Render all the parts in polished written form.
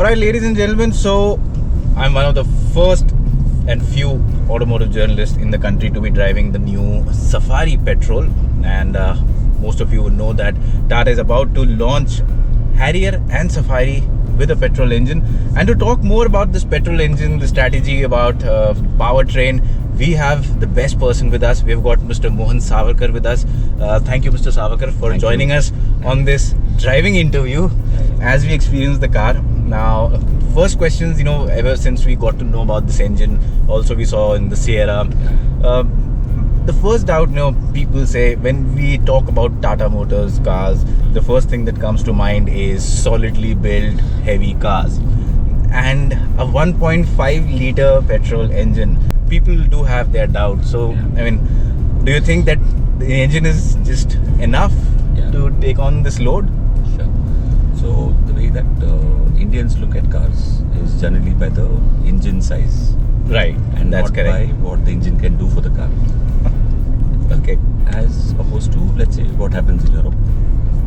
Alright, ladies and gentlemen, so I'm one of the first and few automotive journalists in the country to be driving the new Safari petrol, and most of you would know that Tata is about to launch Harrier and Safari with a petrol engine. And to talk more about this petrol engine, the strategy about powertrain, we have the best person with us. We've got Mr. Mohan Savarkar with us. Thank you, Mr. Savarkar, for joining us on this driving interview as we experience the car. Now, first questions, ever since we got to know about this engine, also we saw in the Sierra, the first doubt, people say when we talk about Tata Motors cars, the first thing that comes to mind is solidly built heavy cars. And a 1.5 litre petrol engine, people do have their doubts. So, do you think that the engine is just enough to take on this load? Sure. So, the way that Indians look at cars is generally by the engine size. Right, And that's not correct. by what the engine can do for the car. Okay. As opposed to, let's say, what happens in Europe,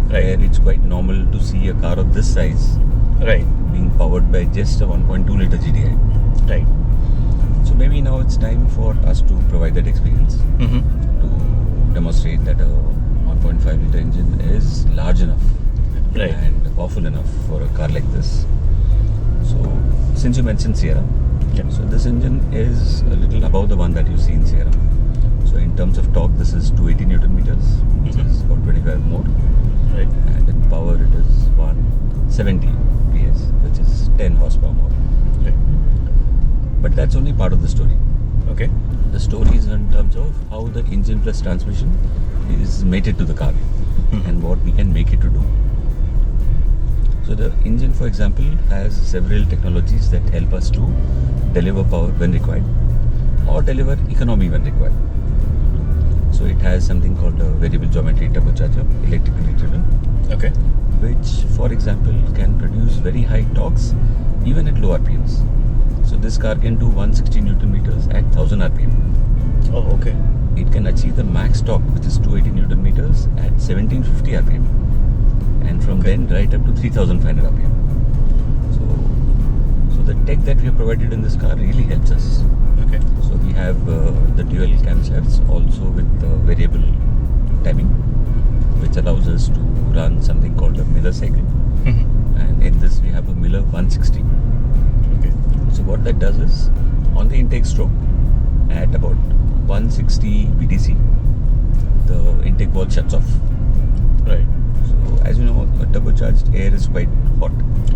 where it's quite normal to see a car of this size Right, being powered by just a 1.2 litre GDI. right. So maybe now it's time for us to provide that experience, to demonstrate that a 1.5 litre engine is large enough Right. and powerful enough for a car like this. So since you mentioned Sierra, so this engine is a little above the one that you see in Sierra. So in terms of torque, this is 280 Newton meters, which is about 25 more. Right. And in power, it is 170 PS, which is 10 horsepower more. Right. But that's only part of the story. Okay. The story is in terms of how the engine plus transmission is mated to the car and what we can make it to do. So the engine, for example, has several technologies that help us to deliver power when required or deliver economy when required. So it has something called a variable geometry turbocharger, electrically driven, Okay. which, for example, can produce very high torques even at low RPMs. So this car can do 160 Newton meters at 1000 RPM. Oh, okay. It can achieve the max torque, which is 280 Newton meters at 1750 RPM, and from then right up to 3500 RPM. So the tech that we have provided in this car really helps us. Okay. So we have the dual camshafts also with variable timing, which allows us to run something called a Miller cycle. And in this we have a Miller 160. Okay. So what that does is, on the intake stroke, at about 160 BTC, the intake valve shuts off. Right. So as you know, turbocharged air is quite hot,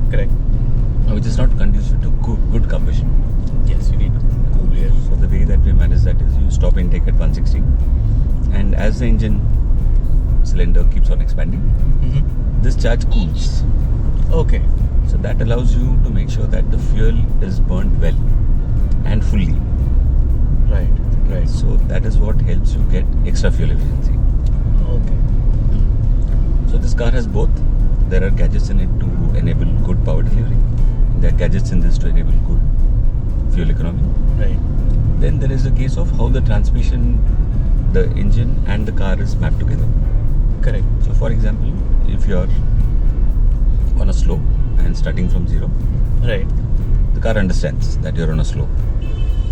Correct. which is not conducive to good combustion. Yes, you need to cool air. So the way that we manage that is you stop intake at 160, and as the engine cylinder keeps on expanding, this charge cools. Okay. So that allows you to make sure that the fuel is burnt well and fully. Right. Right. So that is what helps you get extra fuel efficiency. Okay. So this car has both. There are gadgets in it to enable good power delivery. There are gadgets in this to enable good fuel economy. Right. Then there is the case of how the transmission, the engine and the car is mapped together. Correct. So for example, if you are on a slope and starting from zero, Right. the car understands that you're on a slope.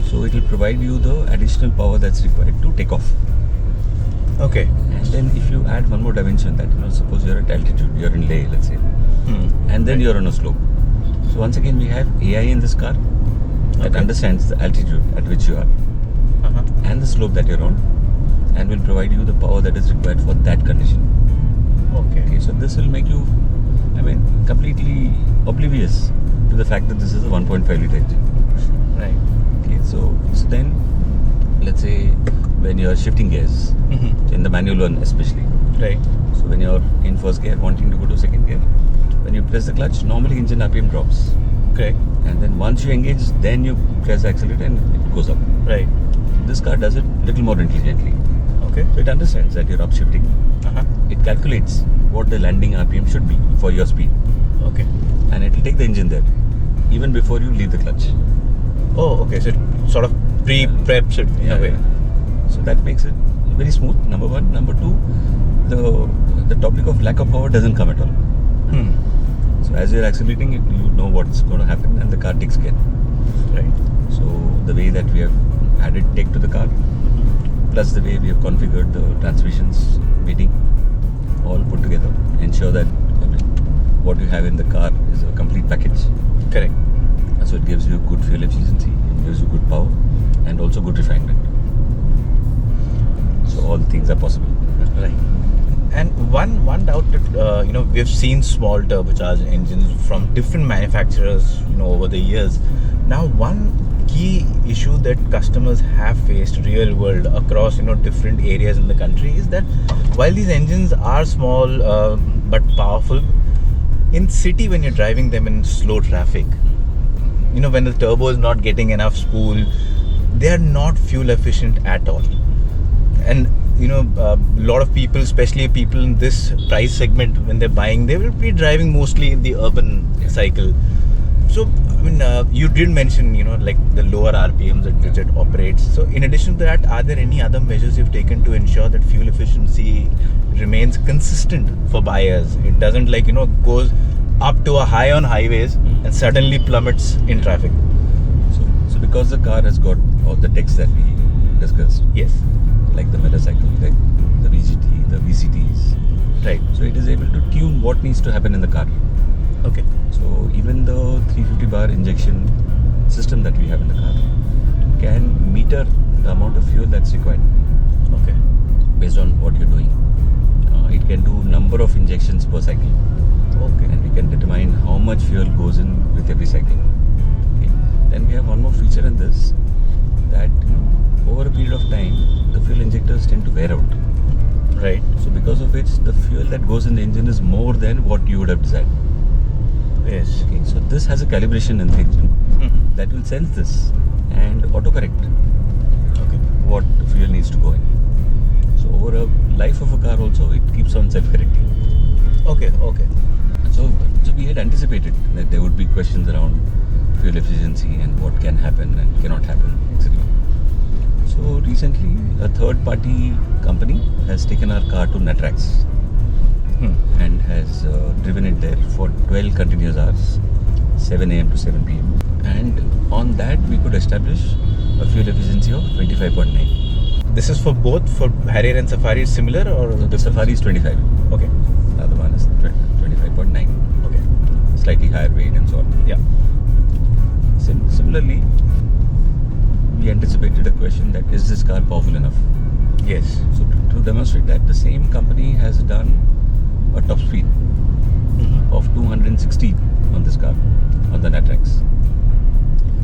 So it will provide you the additional power that's required to take off. Okay. And then if you add one more dimension, that suppose you're at altitude, you're in Leh, let's say, and then you're on a slope. So once again we have AI in this car that understands the altitude at which you are and the slope that you're on, and will provide you the power that is required for that condition. Okay, so this will make you, completely oblivious to the fact that this is a 1.5 litre engine. Right. Okay, so then let's say when you're shifting gears, in the manual one especially. Right. So when you're in first gear wanting to go to second gear, when you press the clutch, normally engine RPM drops. Correct. And then once you engage, then you press the accelerator and it goes up. Right. This car does it a little more intelligently. Okay. So it understands that you're upshifting. It calculates what the landing RPM should be for your speed. Okay. And it will take the engine there, even before you leave the clutch. Oh, okay. So it sort of pre-preps it in a way. So that makes it very smooth, number one. Number two, the topic of lack of power doesn't come at all. So as you're accelerating, you know what's going to happen, and the car takes care. Right. So the way that we have added tech to the car, plus the way we have configured the transmissions, mating, all put together, ensure that what you have in the car is a complete package. Correct. And so it gives you good fuel efficiency, it gives you good power, and also good refinement. So all things are possible. Right. And one doubt that we've seen small turbocharged engines from different manufacturers over the years. Now one key issue that customers have faced real world across different areas in the country is that while these engines are small but powerful, in city when you're driving them in slow traffic, when the turbo is not getting enough spool, they are not fuel efficient at all. And a lot of people, especially people in this price segment, when they're buying, they will be driving mostly in the urban cycle. So you did mention like the lower RPMs at which it operates. So in addition to that, are there any other measures you've taken to ensure that fuel efficiency remains consistent for buyers? It doesn't goes up to a high on highways and suddenly plummets in traffic. So because the car has got all the techs that we discussed, Yes. like the motorcycle, like the VGT, the VCTs, Right. so it is able to tune what needs to happen in the car. Okay. So even the 350 bar injection system that we have in the car can meter the amount of fuel that's required Okay. based on what you're doing. It can do number of injections per cycle, Okay. and we can determine how much fuel goes in with every cycle. Okay. Then we have one more feature in this, that over a period of time the fuel injectors tend to wear out. Right. So because of which the fuel that goes in the engine is more than what you would have desired. Yes. Okay, so this has a calibration in the engine Mhm. that will sense this and autocorrect Okay. what fuel needs to go in. So over a life of a car also, it keeps on self-correcting. Okay. Okay. So we had anticipated that there would be questions around fuel efficiency and what can happen and cannot happen, etc. So recently, a third-party company has taken our car to Natrax and has driven it there for 12 continuous hours, 7 a.m. to 7 p.m. And on that, we could establish a fuel efficiency of 25.9. This is for both, for Harrier and Safari, similar or The Safari is 25. Okay. The other one is 25.9. Okay. Slightly higher weight and so on. Yeah. Similarly, we anticipated a question that is this car powerful enough? Yes. So to demonstrate that, the same company has done a top speed of 260 on this car, on the Natrax,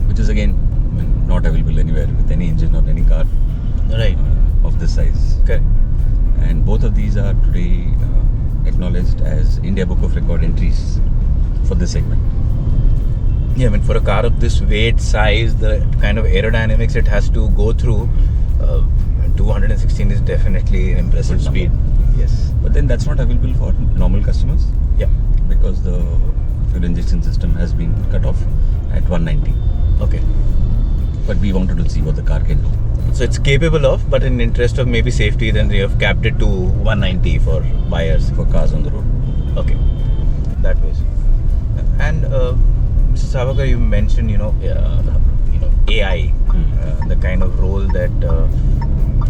which is again not available anywhere with any engine or any car Right. of this size. Correct. And both of these are today acknowledged as India Book of Record entries for this segment. Yeah, for a car of this weight, size, the kind of aerodynamics it has to go through, 216 is definitely an impressive Good number. speed. Yes. But then that's not available for normal customers Yeah. because the fuel injection system has been cut off at 190. Okay. But we wanted to see what the car can do. So it's capable of, but in interest of maybe safety, then they have capped it to 190 for buyers. For cars on the road. Okay. That way. And Mr. Savakar, you mentioned, AI, the kind of role that,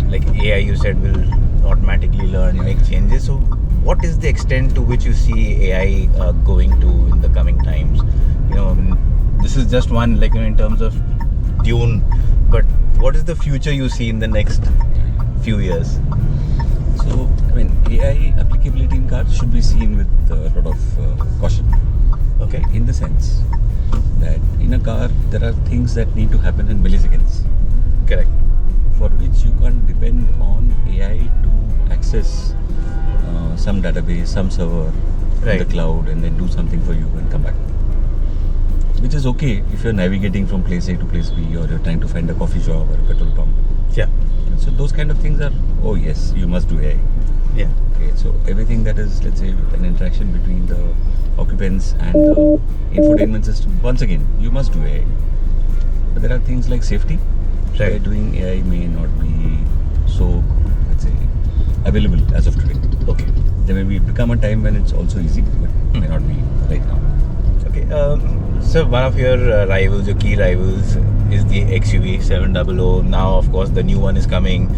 like AI, you said, will automatically learn, make changes. So, what is the extent to which you see AI going to in the coming times? This is just one, in terms of tune, but what is the future you see in the next few years? So, AI applicability in cars should be seen with a lot of caution. Okay. In the sense that in a car, there are things that need to happen in milliseconds, Correct. for which you can't depend on AI to access some database, some server in Right. the cloud, and then do something for you and come back. Which is okay if you're navigating from place A to place B, or you're trying to find a coffee shop or a petrol pump. Yeah. So those kind of things are, oh yes, you must do AI. Yeah. Okay, so everything that is, let's say, an interaction between the occupants and the infotainment system, once again, you must do AI. But there are things like safety, where Right. doing AI may not be so, let's say, available as of today. Okay. There may become a time when it's also easy, but may not be right now. Okay. So one of your rivals, your key rivals, is the XUV 700. Now, of course, the new one is coming.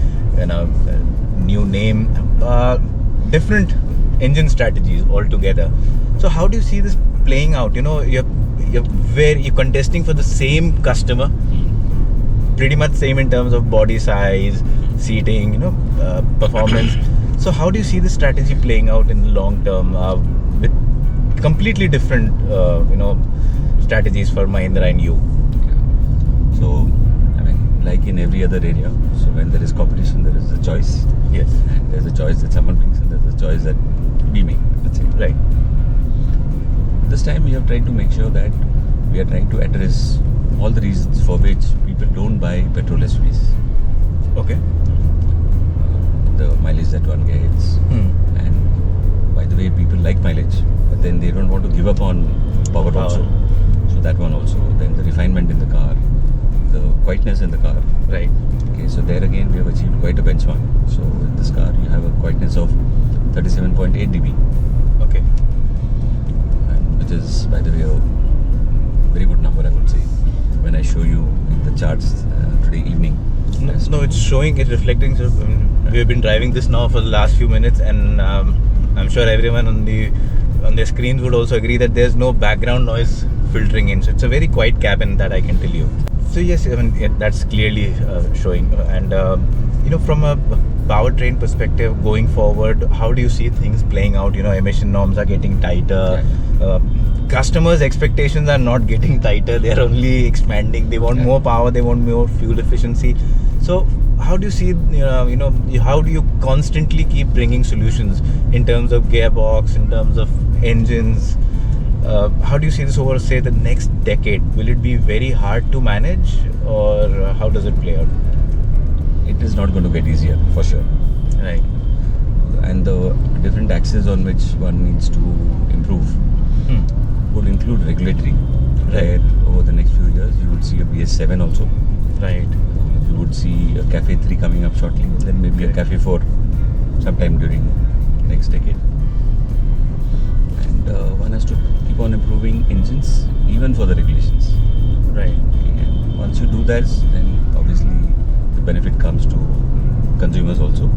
New name, different engine strategies altogether. So how do you see this playing out? You're contesting for the same customer, pretty much same in terms of body size, seating, performance. So how do you see the strategy playing out in the long term with completely different, strategies for Mahindra and you? So, I mean, like in every other area, so when there is competition, there is a choice. Yes. And there's a choice that someone brings, and there's a choice that we make. Let's say. Right. This time we have tried to make sure that we are trying to address all the reasons for which people don't buy petrol SUVs. Okay. The mileage that one gets, and by the way, people like mileage, but then they don't want to give up on power also. So that one also. Then the refinement in the car, the quietness in the car. Right. Okay, so there again we have achieved quite a benchmark. So in this car you have a quietness of 37.8 dB, Okay. and which is, by the way, a very good number, I would say. When I show you in the charts today evening. No, it's showing, it's reflecting. So, we've been driving this now for the last few minutes, and I'm sure everyone on their screens would also agree that there's no background noise filtering in. So it's a very quiet cabin, that I can tell you. So yes, that's clearly showing. And from a powertrain perspective, going forward, how do you see things playing out? Emission norms are getting tighter. Customers' expectations are not getting tighter; they are only expanding. They want more power. They want more fuel efficiency. So how do you see? How do you constantly keep bringing solutions in terms of gearbox, in terms of engines? How do you see this over, say, the next decade? Will it be very hard to manage, or how does it play out? It is not going to get easier for sure. Right. And the different axes on which one needs to improve would include regulatory. Where over the next few years you would see a BS7 also. Right. You would see a Cafe 3 coming up shortly, then maybe a Cafe 4 sometime during next decade. And one has to keep on improving engines even for the regulations. Right. Okay, and once you do that, then obviously the benefit comes to consumers also.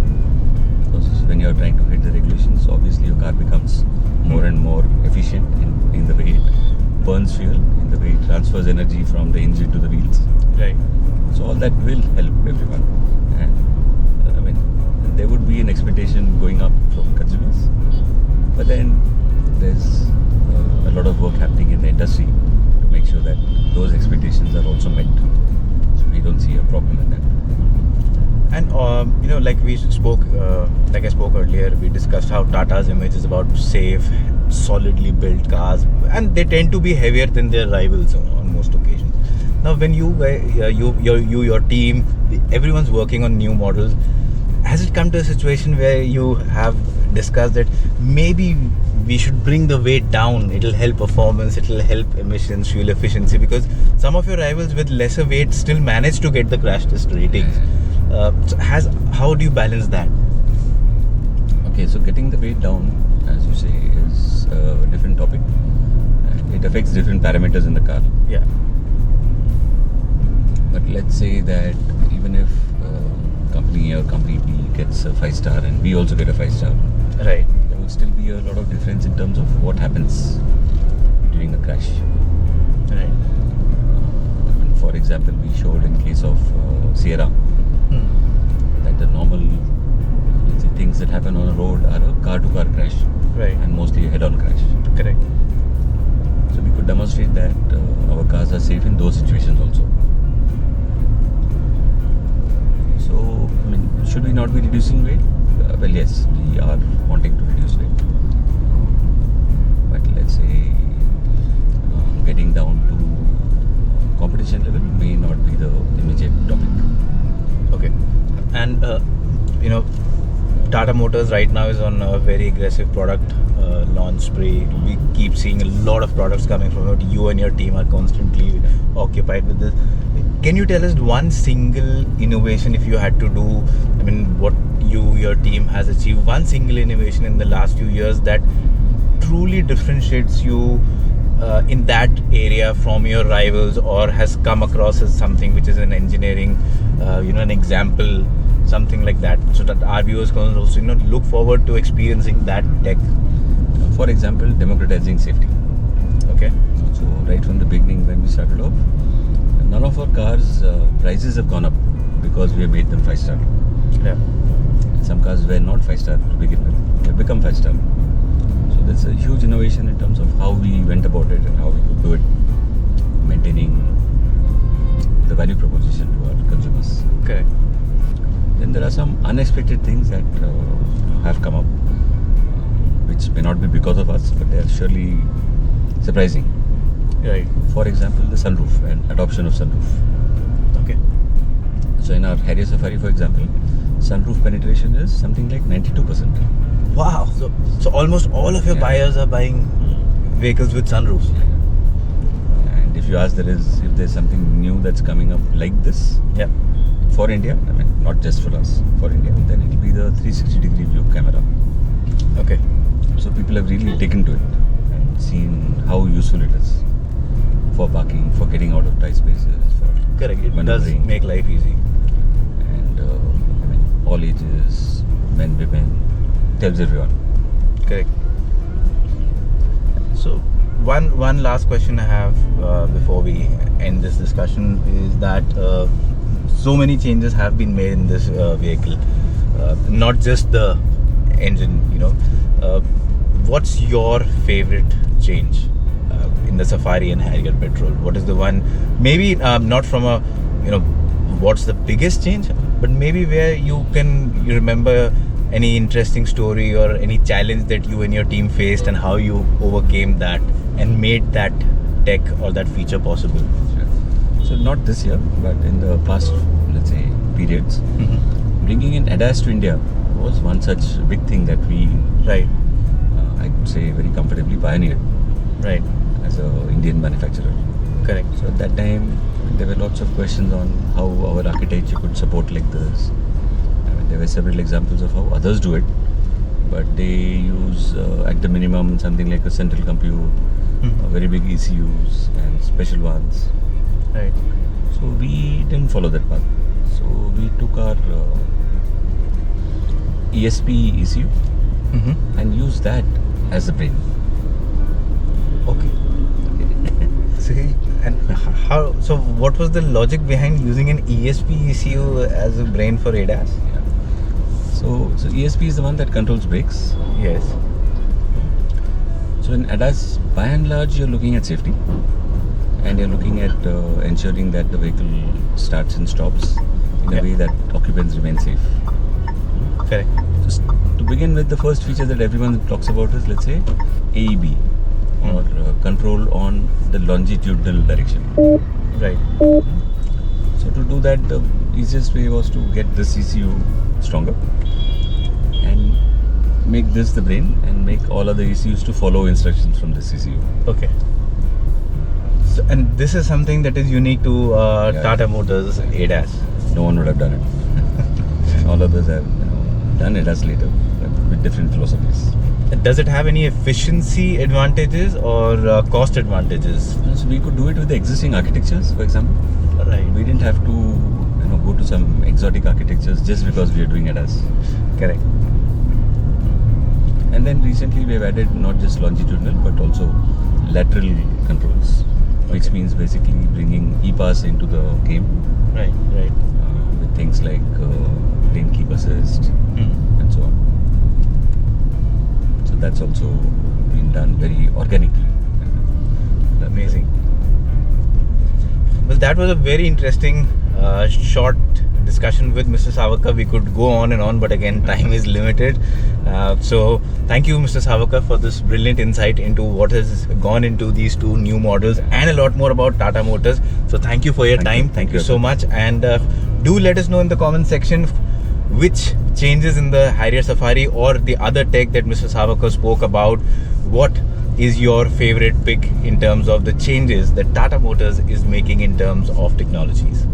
Because when you are trying to hit the regulations, obviously your car becomes more and more efficient in the way it burns fuel, in the way it transfers energy from the engine to the wheels. Right. So all that will help everyone. And I mean, there would be an expectation going up from consumers. But then there's a lot of work happening in the industry to make sure that those expectations are also met. So we don't see a problem in that. And like we spoke, like I spoke earlier, we discussed how Tata's image is about safe, solidly built cars, and they tend to be heavier than their rivals on most occasions. Now, when your team, everyone's working on new models, has it come to a situation where you have discussed that maybe we should bring the weight down? It'll help performance, it'll help emissions, fuel efficiency, because some of your rivals with lesser weight still manage to get the crash test ratings. How do you balance that? Okay, so getting the weight down, as you say, is a different topic, and it affects different parameters in the car. Yeah. But let's say that even if company A or company B gets a 5-star and we also get a 5-star, Right. there would still be a lot of difference in terms of what happens during the crash. Right. For example, we showed in case of Sierra that the normal things that happen on a road are a car-to-car crash, Right. and mostly a head-on crash. Correct. So we could demonstrate that our cars are safe in those situations also. So, I mean, should we not be reducing weight? Well, yes, we are wanting to reduce weight. But let's say getting down to competition level may not be the immediate topic. Okay. And Tata Motors right now is on a very aggressive product launch spree. We keep seeing a lot of products coming from it. You and your team are constantly occupied with this. Can you tell us one single innovation, if you had to do, what your team has achieved, one single innovation in the last few years that truly differentiates you in that area from your rivals, or has come across as something which is an engineering, an example, something like that, so that our viewers can also look forward to experiencing that tech. For example, democratizing safety. Okay. So right from the beginning when we started off, none of our cars prices have gone up because we have made them 5-star. Yeah. Some cars were not 5-star to begin with. They have become 5-star. So that's a huge innovation in terms of how we went about it and how we could do it, maintaining the value proposition to our consumers. Correct. Then there are some unexpected things that have come up, which may not be because of us, but they are surely surprising. Right. For example, the sunroof and adoption of sunroof. Okay. So in our Harrier Safari, for example, sunroof penetration is something like 92%. Wow. So almost all of your Yeah. buyers are buying vehicles with sunroofs. And if you ask if there's something new that's coming up like this Yeah. for India, I mean not just for us, for India, then it will be the 360-degree view camera. Okay. So people have really taken to it and seen how useful it is for parking, for getting out of tight spaces, for Correct. It does maneuvering. make life easy. And I mean, all ages, men, women, tells everyone. Correct. So one last question I have before we end this discussion is that so many changes have been made in this vehicle, not just the engine. What's your favorite change in the Safari and Harrier petrol? What is the one, maybe not from a what's the biggest change, but maybe where you remember any interesting story or any challenge that you and your team faced and how you overcame that and made that tech or that feature possible? So not this year, but in the past, let's say, periods, bringing in ADAS to India was one such big thing that we, Right. I could say, very comfortably pioneered Right. as an Indian manufacturer. Correct. So at that time, there were lots of questions on how our architecture could support like this. I mean, there were several examples of how others do it, but they use at the minimum something like a central compute, very big ECUs and special ones. Right. So we didn't follow that path. So we took our ESP ECU and used that as the brain. Okay. See, and how? So, what was the logic behind using an ESP ECU as a brain for ADAS? Yeah. So ESP is the one that controls brakes. Yes. So in ADAS, by and large, you're looking at safety, and you're looking at ensuring that the vehicle starts and stops in a way that occupants remain safe. Correct. Just to begin with, the first feature that everyone talks about is, let's say, AEB, or control on the longitudinal direction. Right. So to do that, the easiest way was to get this ECU stronger and make this the brain and make all other ECUs to follow instructions from this ECU. Okay. So, and this is something that is unique to Tata Motors ADAS. No one would have done it. All others have done ADAS later, but with different philosophies. Does it have any efficiency advantages or cost advantages? So we could do it with the existing architectures, for example. Right. We didn't have to go to some exotic architectures just because we are doing ADAS. Correct. And then recently we have added not just longitudinal but also lateral controls, which means basically bringing e-pass into the game. Right. Right. With things like lane keep assist and so on. So that's also been done very organically. Amazing. Well, that was a very interesting short discussion with Mr. Savakar. We could go on and on, but again, time is limited. So thank you, Mr. Savakar, for this brilliant insight into what has gone into these two new models and a lot more about Tata Motors. So thank you for your time. Thank you so much. And do let us know in the comment section which changes in the Harrier Safari or the other tech that Mr. Savakar spoke about. What is your favorite pick in terms of the changes that Tata Motors is making in terms of technologies?